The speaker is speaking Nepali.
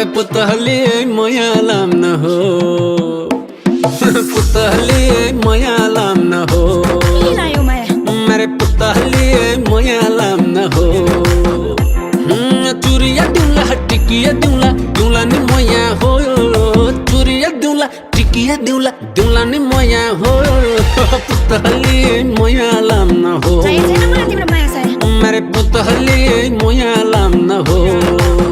मेरे पुतली मयालाम न हो पुतली मयालाम न हो मेरे पुतली मयालाम न हो चुरिया दिउला टिकिया दिउला दिउला नि मया हो चुरिया दिउला टिकिया दिउला दिउला नि मया हो पुतली मयालाम न हो मेरे पुतली मयालाम न हो